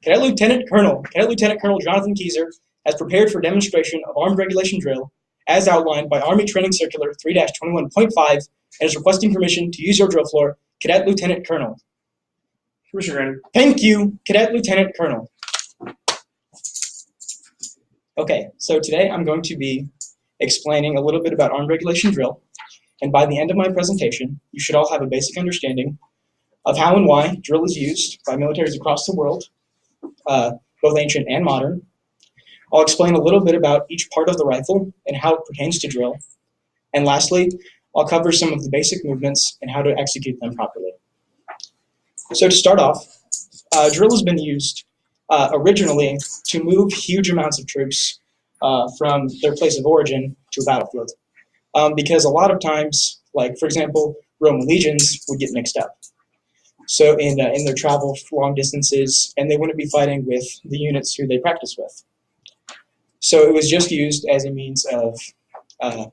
Cadet Lieutenant Colonel Jonathan Keyser has prepared for demonstration of armed regulation drill as outlined by Army Training Circular 3-21.5 and is requesting permission to use your drill floor. Cadet Lieutenant Colonel. Permission granted. Thank you, Cadet Lieutenant Colonel. Okay, so today I'm going to be explaining a little bit about armed regulation drill, and by the end of my presentation, you should all have a basic understanding of how and why drill is used by militaries across the world, both ancient and modern. I'll explain a little bit about each part of the rifle and how it pertains to drill. And lastly, I'll cover some of the basic movements and how to execute them properly. So to start off, drill has been used originally to move huge amounts of troops from their place of origin to a battlefield. Because a lot of times, like for example, Roman legions would get mixed up. So in their travel long distances, and they wouldn't be fighting with the units who they practice with. So it was just used as a means of a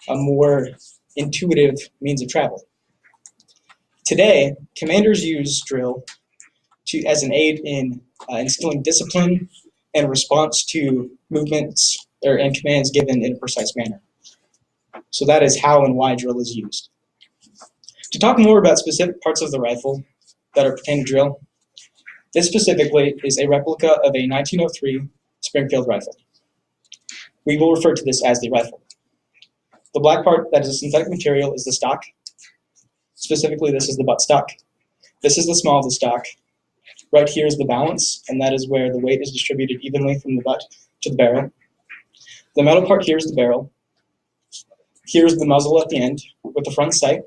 more intuitive means of travel. Today, commanders use drill as an aid in instilling discipline and response to movements and commands given in a precise manner. So that is how and why drill is used. To talk more about specific parts of the rifle that are pertaining to drill, this specifically is a replica of a 1903 Springfield rifle. We will refer to this as the rifle. The black part that is a synthetic material is the stock. Specifically, this is the buttstock. This is the small of the stock. Right here is the balance, and that is where the weight is distributed evenly from the butt to the barrel. The metal part here is the barrel. Here's the muzzle at the end with the front sight.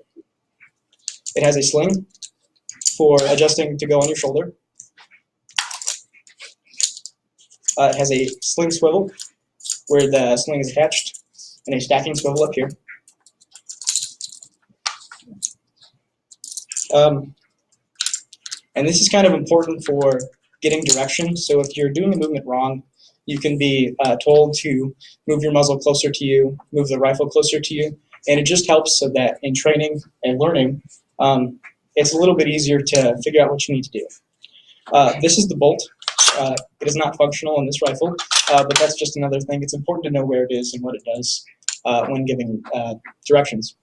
It has a sling for adjusting to go on your shoulder. It has a sling swivel where the sling is attached, and a stacking swivel up here. And this is kind of important for getting direction. So if you're doing a movement wrong, you can be told to move your muzzle closer to you, move the rifle closer to you, and it just helps so that in training and learning, it's a little bit easier to figure out what you need to do. This is the bolt. It is not functional in this rifle, but that's just another thing. It's important to know where it is and what it does when giving directions.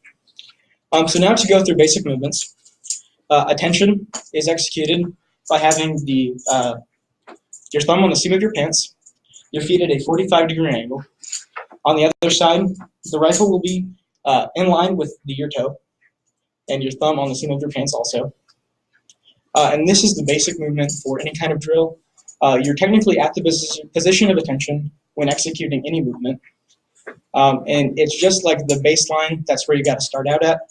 So now to go through basic movements. Attention is executed by having your thumb on the seam of your pants, your feet at a 45-degree angle. On the other side, the rifle will be in line with your toe, and your thumb on the seam of your pants also. And this is the basic movement for any kind of drill. You're technically at the position of attention when executing any movement. And it's just like the baseline, that's where you got to start out at.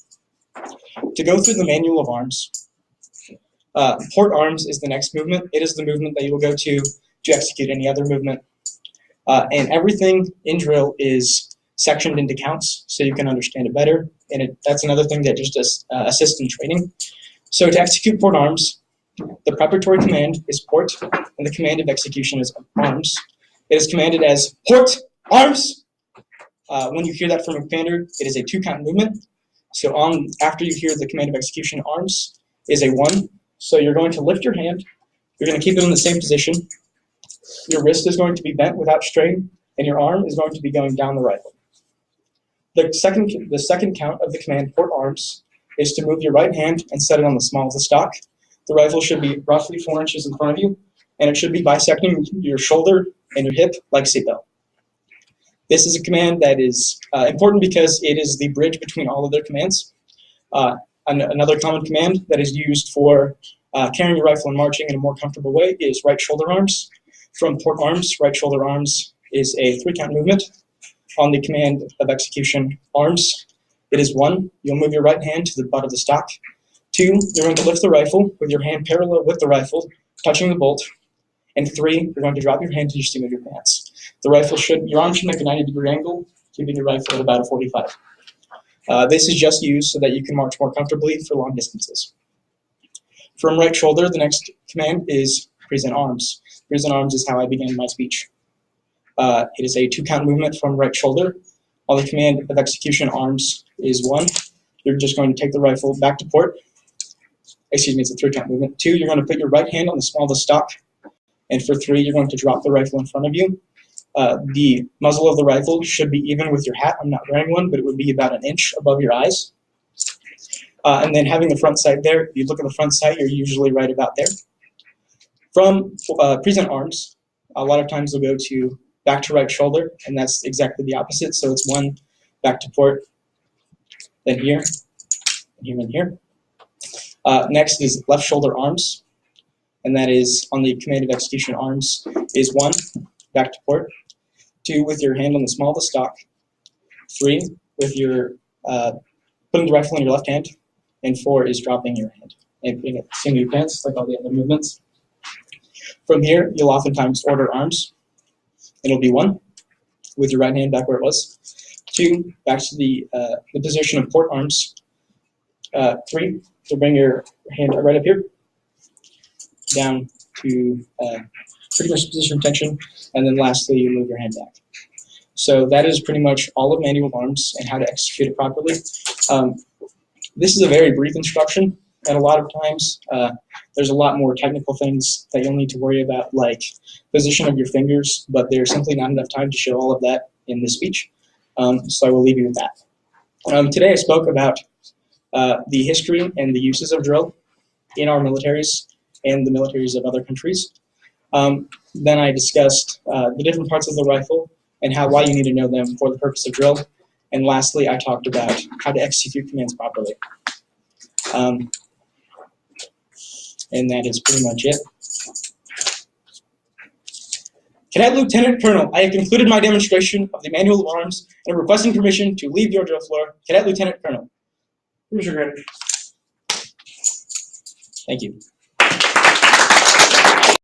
To go through the manual of arms, port arms is the next movement. It is the movement that you will go to execute any other movement. And everything in drill is sectioned into counts so you can understand it better. And that's another thing that just assists in training. So to execute port arms, the preparatory command is port, and the command of execution is arms. It is commanded as port arms. When you hear that from a commander, it is a 2-count movement. So after you hear the command of execution, arms is a 1. So you're going to lift your hand. You're going to keep it in the same position. Your wrist is going to be bent without strain, and your arm is going to be going down the rifle. The second count of the command port arms is to move your right hand and set it on the small of the stock. The rifle should be roughly 4 inches in front of you, and it should be bisecting your shoulder and your hip like seatbelt. This is a command that is important because it is the bridge between all other commands. Another common command that is used for carrying your rifle and marching in a more comfortable way is right shoulder arms. From port arms, right shoulder arms is a 3-count movement. On the command of execution, arms, it is 1. You'll move your right hand to the butt of the stock. 2, you're going to lift the rifle with your hand parallel with the rifle, touching the bolt. And 3, you're going to drop your hand to your seam of your pants. Your arm should make a 90-degree angle, keeping your rifle at about a 45. This is just used so that you can march more comfortably for long distances. From right shoulder, the next command is present arms. Present arms is how I began my speech. It is a 2-count movement from right shoulder. On the command of execution, arms is 1. You're just going to take the rifle back to port. Excuse me, it's a 3-count movement. 2, you're going to put your right hand on the small of the stock. And for 3, you're going to drop the rifle in front of you. The muzzle of the rifle should be even with your hat. I'm not wearing one, but it would be about an inch above your eyes. And then having the front sight there, if you look at the front sight, you're usually right about there. From present arms, a lot of times they'll go to back to right shoulder, and that's exactly the opposite. So it's 1 back to port, then here, and here, and here. Next is left shoulder arms, and that is on the command of execution arms is 1 back to port, 2 with your hand on the small of the stock, 3 with your putting the rifle in your left hand, and 4 is dropping your hand and putting it into your pants like all the other movements. From here, you'll oftentimes order arms. It'll be 1 with your right hand back where it was, 2 back to the position of port arms, 3 to bring your hand right up here, down to pretty much position of tension, and then lastly you move your hand back. So that is pretty much all of manual arms and how to execute it properly. This is a very brief instruction, and a lot of times there's a lot more technical things that you'll need to worry about, like position of your fingers, but there's simply not enough time to show all of that in this speech, so I will leave you with that. Today I spoke about the history and the uses of drill in our militaries and the militaries of other countries. Then I discussed the different parts of the rifle and why you need to know them for the purpose of drill. And lastly, I talked about how to execute commands properly. And that is pretty much it. Cadet Lieutenant Colonel, I have concluded my demonstration of the manual of arms and am requesting permission to leave your drill floor. Cadet Lieutenant Colonel. Commissioner Granite. Thank you.